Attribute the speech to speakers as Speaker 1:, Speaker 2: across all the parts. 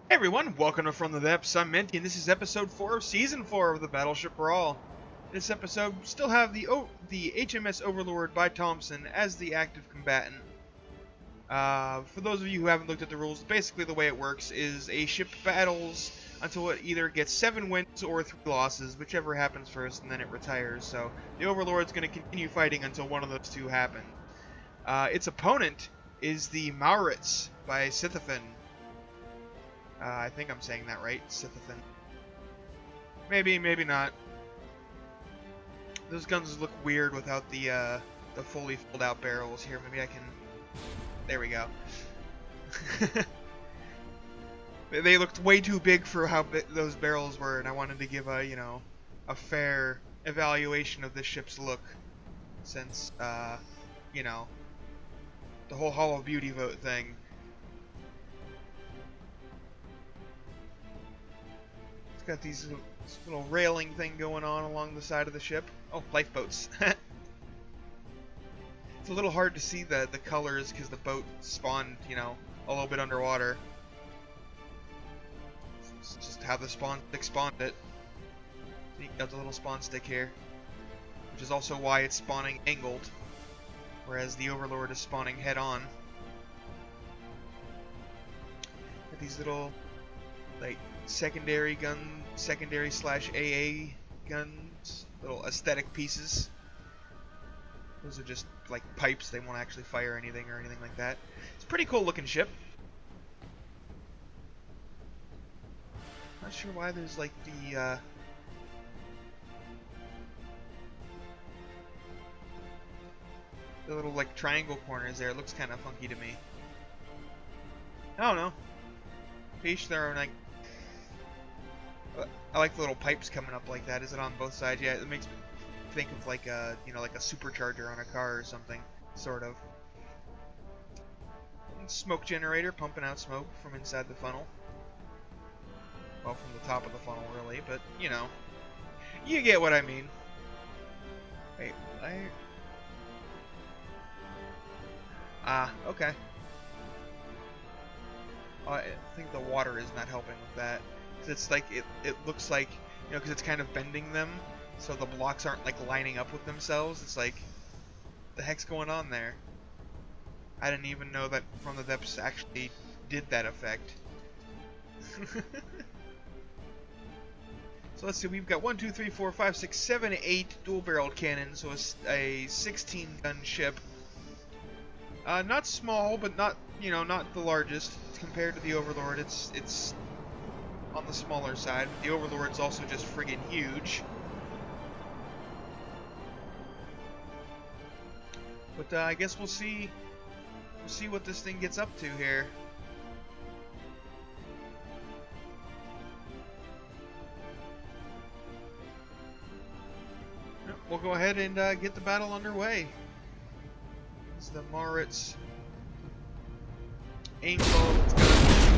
Speaker 1: Hey everyone, welcome to From the Depths. I'm Menti, and this is episode 4 of season 4 of the Battleship Brawl. This episode still have the HMS Overlord by Thompson as the active combatant. For those of you who haven't looked at the rules, basically the way it works is a ship battles until it either gets 7 wins or 3 losses, whichever happens first, and then it retires. So the Overlord's going to continue fighting until one of those two happen. Its opponent is the Maurits by Sithafin. I think I'm saying that right, Sithafin. Maybe, maybe not. Those guns look weird without the fully filled out barrels here. Maybe I can... There we go. They looked way too big for how big those barrels were, and I wanted to give a, a fair evaluation of this ship's look. Since, the whole Hall of Beauty vote thing. Got this little railing thing going on along the side of the ship. Oh, lifeboats. It's a little hard to see the colors because the boat spawned, a little bit underwater. It's just how the spawn stick spawned it. You got the little spawn stick here, which is also why it's spawning angled, whereas the Overlord is spawning head on. Got these little, secondary slash AA guns, little aesthetic pieces. Those are just like pipes, they won't actually fire anything or anything like that. It's a pretty cool looking ship. Not sure why there's like the little triangle corners there. It looks kind of funky to me. I don't know. Each their own. I like the little pipes coming up like that. Is it on both sides? Yeah, it makes me think of like a supercharger on a car or something, sort of. And smoke generator pumping out smoke from inside the funnel. Well, from the top of the funnel, really, but you get what I mean. Wait, okay. I think the water is not helping with that. It's like it looks like, because it's kind of bending them, so the blocks aren't lining up with themselves. It's like, the heck's going on there? I didn't even know that From the Depths actually did that effect. So let's see, we've got 1, 2, 3, 4, 5, 6, 7, 8 dual-barreled cannons, so a 16-gun ship. Not small, but not the largest compared to the Overlord. It's on the smaller side. The Overlord's also just friggin' huge. But I guess we'll see what this thing gets up to here. We'll go ahead and get the battle underway. This is the Moritz aim bow.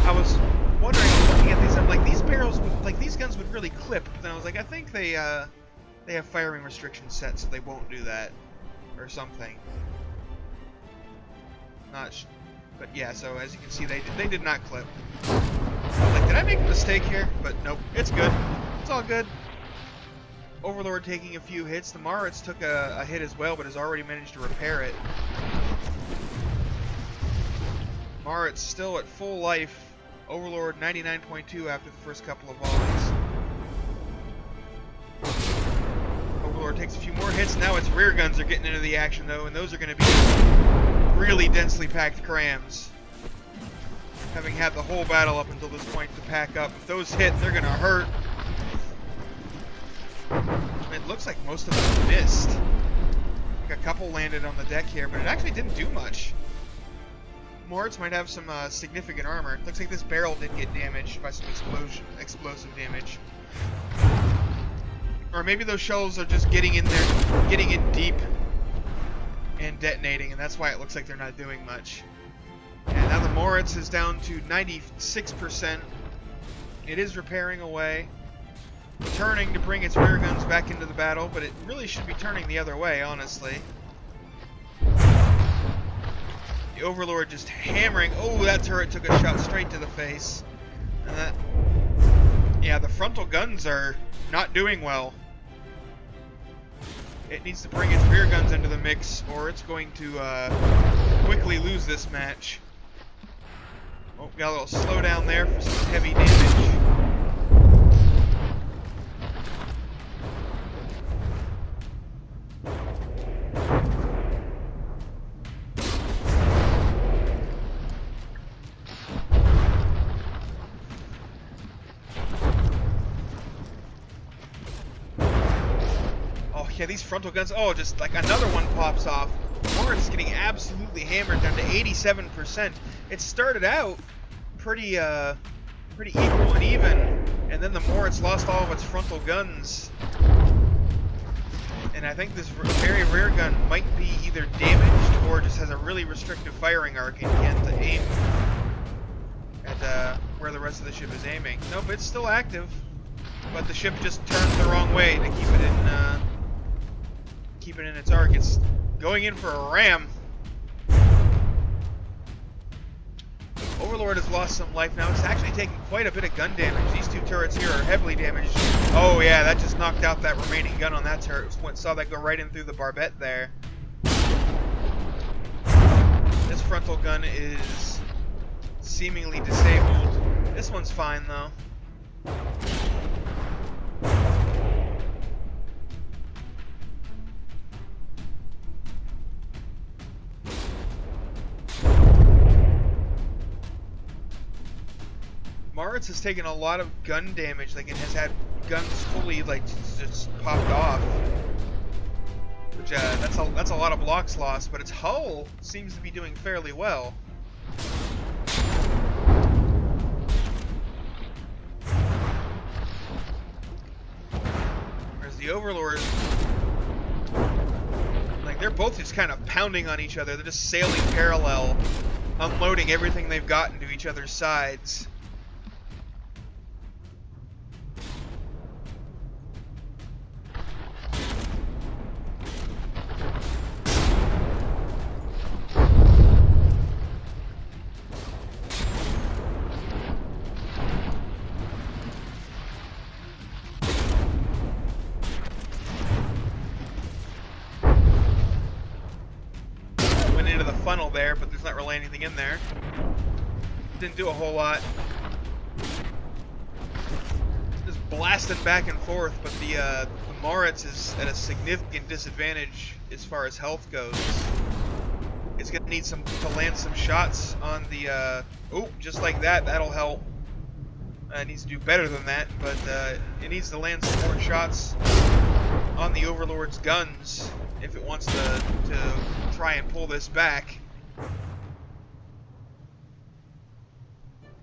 Speaker 1: I was wondering, looking at these, I'm like, these barrels would, these guns would really clip, but then I was like, I think they have firing restrictions set, so they won't do that, or something. But yeah, so as you can see, they did not clip. I was like, did I make a mistake here? But nope, it's good. It's all good. Overlord taking a few hits. The Moritz took a hit as well, but has already managed to repair it. Moritz still at full life. Overlord 99.2 after the first couple of volleys. Overlord takes a few more hits. Now its rear guns are getting into the action though, and those are going to be really densely packed crams. Having had the whole battle up until this point to pack up. If those hit, they're going to hurt. It looks like most of them missed. Like a couple landed on the deck here, but it actually didn't do much. Moritz might have some significant armor. Looks like this barrel did get damaged by some explosive damage. Or maybe those shells are just getting in there, getting in deep and detonating, and that's why it looks like they're not doing much. And now the Moritz is down to 96%. It is repairing away. Turning to bring its rear guns back into the battle, but it really should be turning the other way, honestly. The Overlord just hammering. Oh, that turret took a shot straight to the face. Yeah, the frontal guns are not doing well. It needs to bring its rear guns into the mix, or it's going to quickly lose this match. Oh, got a little slowdown there for some heavy damage. Yeah, these frontal guns, oh, just like another one pops off. Moritz is getting absolutely hammered down to 87%. It started out pretty equal and even, and then the Moritz lost all of its frontal guns. And I think this very rear gun might be either damaged or just has a really restrictive firing arc and can't aim at where the rest of the ship is aiming. Nope, it's still active, but the ship just turns the wrong way to keep it in its arc. It's going in for a ram. Overlord has lost some life now. It's actually taking quite a bit of gun damage. These two turrets here are heavily damaged. Oh yeah, that just knocked out that remaining gun on that turret. Saw that go right in through the barbette there. This frontal gun is seemingly disabled. This one's fine though. Maurits has taken a lot of gun damage, like it has had guns fully like just popped off, which that's a lot of blocks lost. But its hull seems to be doing fairly well. Whereas the Overlord, like they're both just kind of pounding on each other. They're just sailing parallel, unloading everything they've got into each other's sides. Funnel there, but there's not really anything in there. Didn't do a whole lot. Just blasting back and forth, but the Moritz is at a significant disadvantage as far as health goes. It's gonna need to land some shots on the oh, just like that. That'll help. It needs to do better than that, but it needs to land some more shots on the Overlord's guns if it wants to try and pull this back.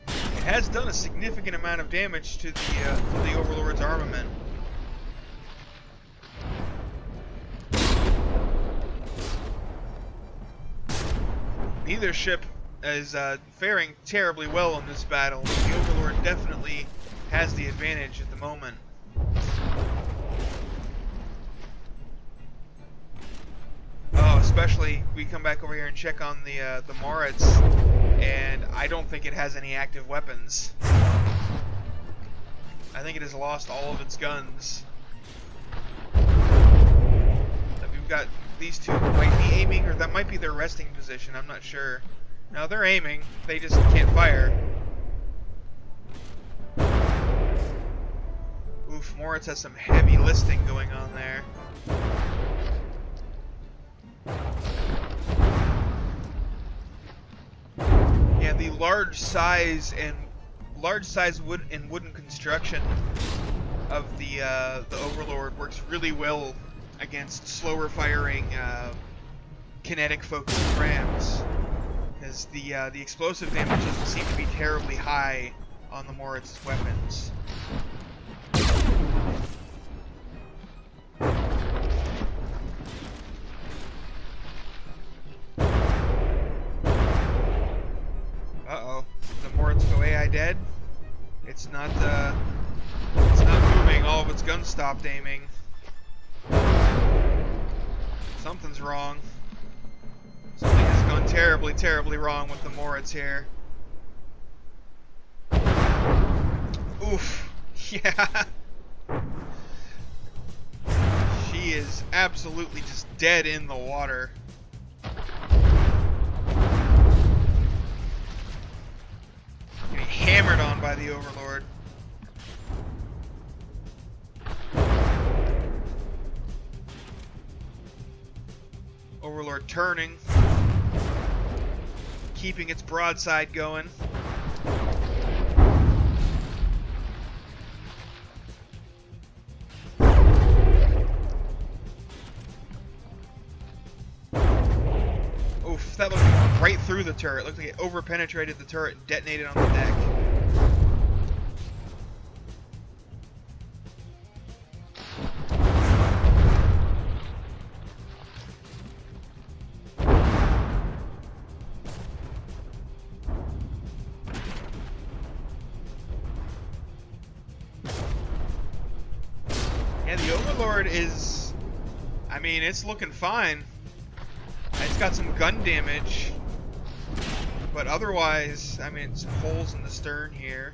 Speaker 1: It has done a significant amount of damage to the Overlord's armament. Neither ship is faring terribly well in this battle. The Overlord definitely has the advantage at the moment. Oh, especially we come back over here and check on the Moritz, and I don't think it has any active weapons. I think it has lost all of its guns. We've got these two might be aiming, or that might be their resting position. I'm not sure. No, they're aiming. They just can't fire. Oof, Moritz has some heavy listing going on there. Yeah, the large size wood and wooden construction of the Overlord works really well against slower firing kinetic focused rams, because the explosive damage doesn't seem to be terribly high on the Moritz's weapons. Uh-oh. Did the Moritz go AI dead? It's not moving. All of its guns stopped aiming. Something's wrong. Something has gone terribly, terribly wrong with the Moritz here. Oof. Yeah. She is absolutely just dead in the water. Getting hammered on by the Overlord. Overlord turning. Keeping its broadside going. Oof, that looked right through the turret. Looked like it over-penetrated the turret and detonated on the deck. Yeah, the Overlord is... I mean, it's looking fine. It's got some gun damage. But otherwise, I mean, some holes in the stern here.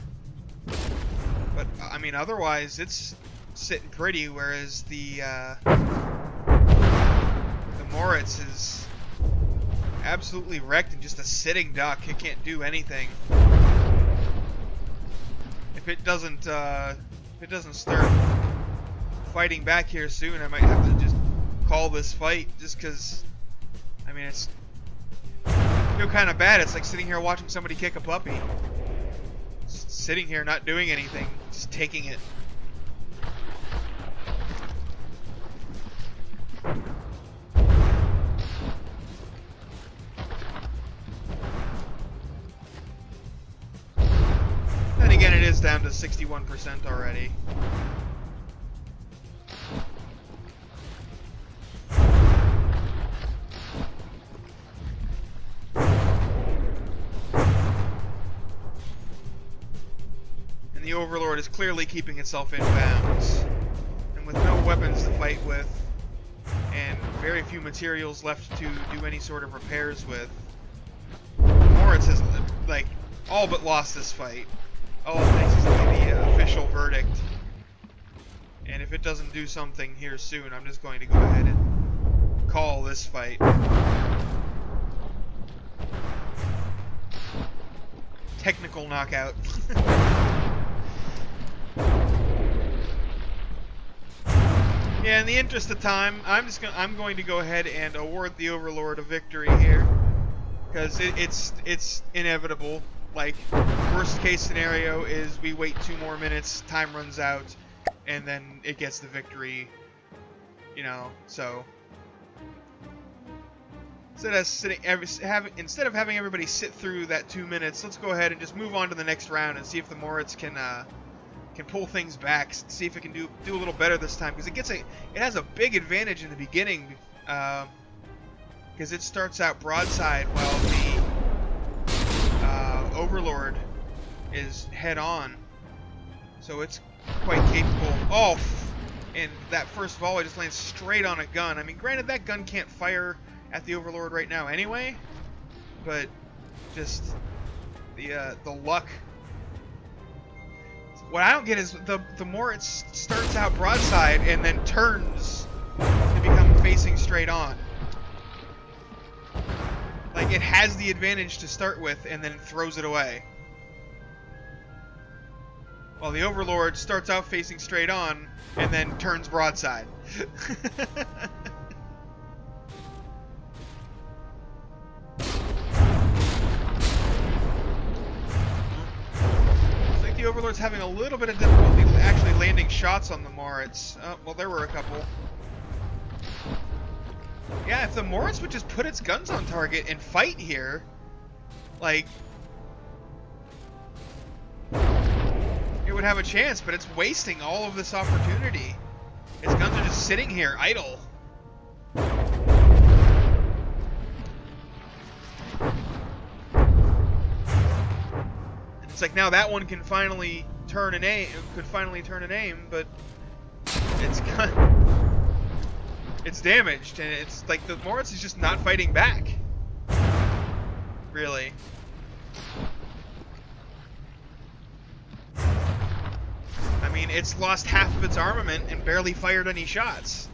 Speaker 1: But, I mean, otherwise, it's sitting pretty, whereas the Moritz is absolutely wrecked and just a sitting duck. It can't do anything. If it doesn't start fighting back here soon, I might have to just call this fight, just because, I mean, it's feel kind of bad. It's like sitting here watching somebody kick a puppy. Just sitting here not doing anything, just taking it. Then again, it is down to 61% already. The Overlord is clearly keeping itself in bounds, and with no weapons to fight with, and very few materials left to do any sort of repairs with, Moritz has, like, all but lost this fight. All it takes is the official verdict, and if it doesn't do something here soon, I'm just going to go ahead and call this fight. Technical knockout. Yeah, in the interest of time, I'm going to go ahead and award the Overlord a victory here, because it's inevitable. Like, worst case scenario is we wait 2 more minutes, time runs out, and then it gets the victory. You know, so instead of having everybody sit through that 2 minutes, let's go ahead and just move on to the next round and see if the Moritz can pull things back, see if it can do a little better this time, because it has a big advantage in the beginning, because it starts out broadside while the Overlord is head on, so it's quite capable. Oh, and that first volley just lands straight on a gun. I mean, granted, that gun can't fire at the Overlord right now anyway, but just the luck. What I don't get is the Moritz starts out broadside and then turns to become facing straight on. Like, it has the advantage to start with and then throws it away. While the Overlord starts out facing straight on and then turns broadside. The Overlord's having a little bit of difficulty actually landing shots on the Moritz. Well, there were a couple. Yeah, if the Moritz would just put its guns on target and fight here, like, it would have a chance, but it's wasting all of this opportunity. Its guns are just sitting here, idle. It's like now that one can finally turn an aim. But it's damaged, and it's like the Moritz is just not fighting back. Really. mean, it's lost half of its armament and barely fired any shots.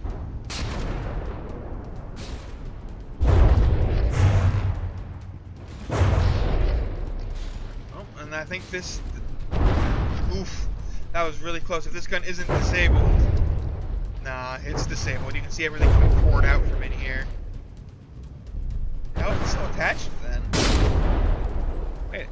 Speaker 1: Oh, and I think this... Oof. That was really close. If this gun isn't disabled... Nah, it's disabled. You can see everything being poured out from in here. How is it still attached then? Wait.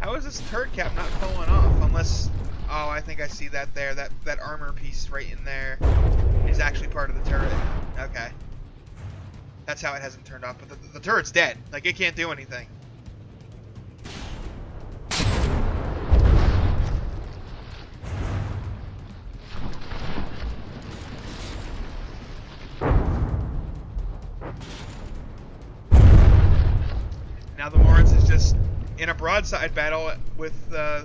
Speaker 1: How is this turret cap not falling off? Unless... Oh, I think I see that there. That armor piece right in there is actually part of the turret. Okay. That's how it hasn't turned off. But the turret's dead. Like, it can't do anything. Now the Moritz is just in a broadside battle with the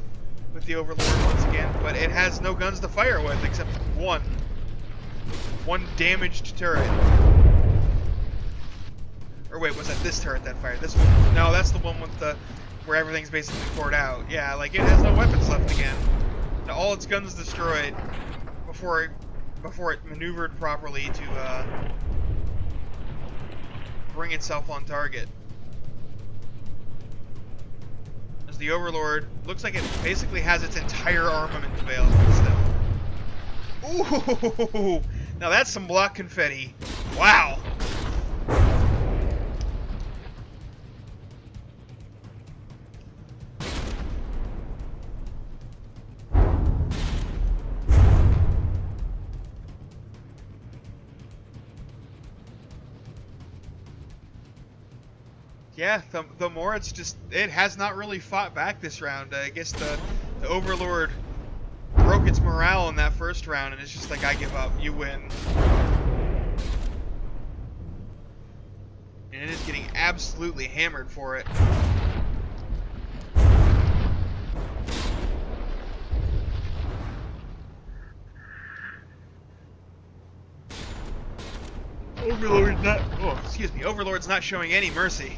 Speaker 1: Overlord once again, but it has no guns to fire with except one damaged turret. Or wait, was that this turret that fired? This one? No, that's the one with the where everything's basically poured out. Yeah, like it has no weapons left again. Now, all its guns destroyed before it maneuvered properly to bring itself on target. The Overlord looks like it basically has its entire armament available still. Ooh! Now that's some block confetti. Wow! Yeah, the Moritz just, it has not really fought back this round. I guess the Overlord broke its morale in that first round, and it's just like, I give up, you win. And it is getting absolutely hammered for it. Overlord's not showing any mercy.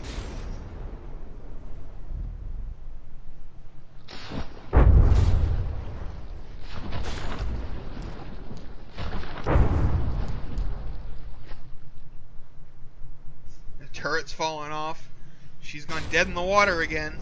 Speaker 1: The turret's falling off. She's gone dead in the water again.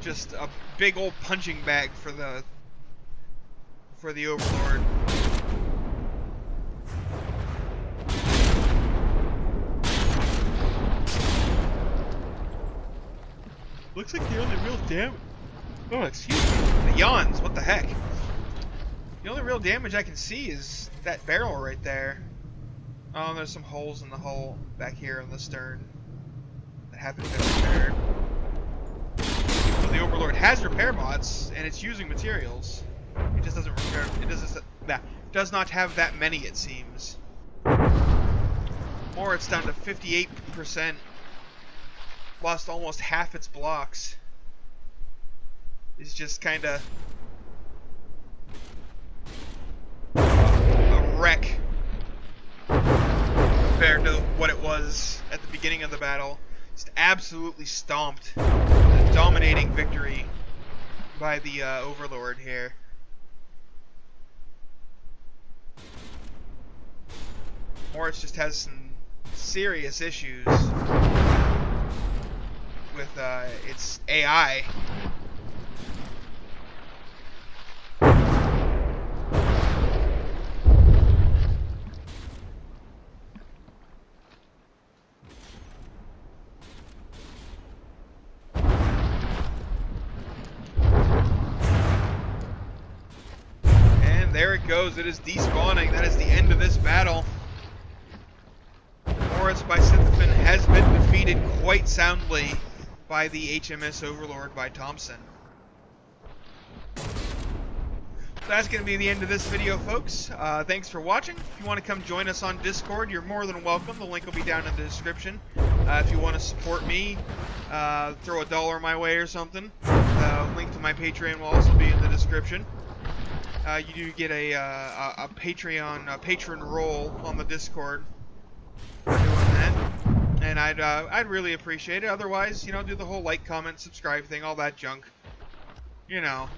Speaker 1: Just a big old punching bag for the Overlord. Looks like the only real damage. Oh, excuse me. The yawns. What the heck? The only real damage I can see is that barrel right there. Oh, there's some holes in the hull back here on the stern that haven't been repaired. The Overlord has repair bots, and it's using materials. It just doesn't repair. Does not have that many, it seems. Moritz down to 58%. Lost almost half its blocks. It's just kind of a wreck compared to what it was at the beginning of the battle. Just absolutely stomped. A dominating victory by the Overlord here. Moritz just has some serious issues with its AI. There it goes. It is despawning. That is the end of this battle. Moritz by Scythophan has been defeated quite soundly by the HMS Overlord by Thompson. So that's going to be the end of this video, folks. Thanks for watching. If you want to come join us on Discord, you're more than welcome. The link will be down in the description. If you want to support me, throw $1 my way or something. The link to my Patreon will also be in the description. You do get a Patreon patron role on the Discord for doing that, and I'd really appreciate it. Otherwise, you know, do the whole like, comment, subscribe thing, all that junk. You know,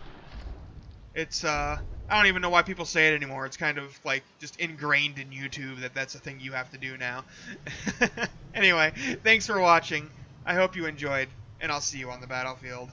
Speaker 1: it's I don't even know why people say it anymore. It's kind of like just ingrained in YouTube that that's a thing you have to do now. Anyway, thanks for watching. I hope you enjoyed, and I'll see you on the battlefield.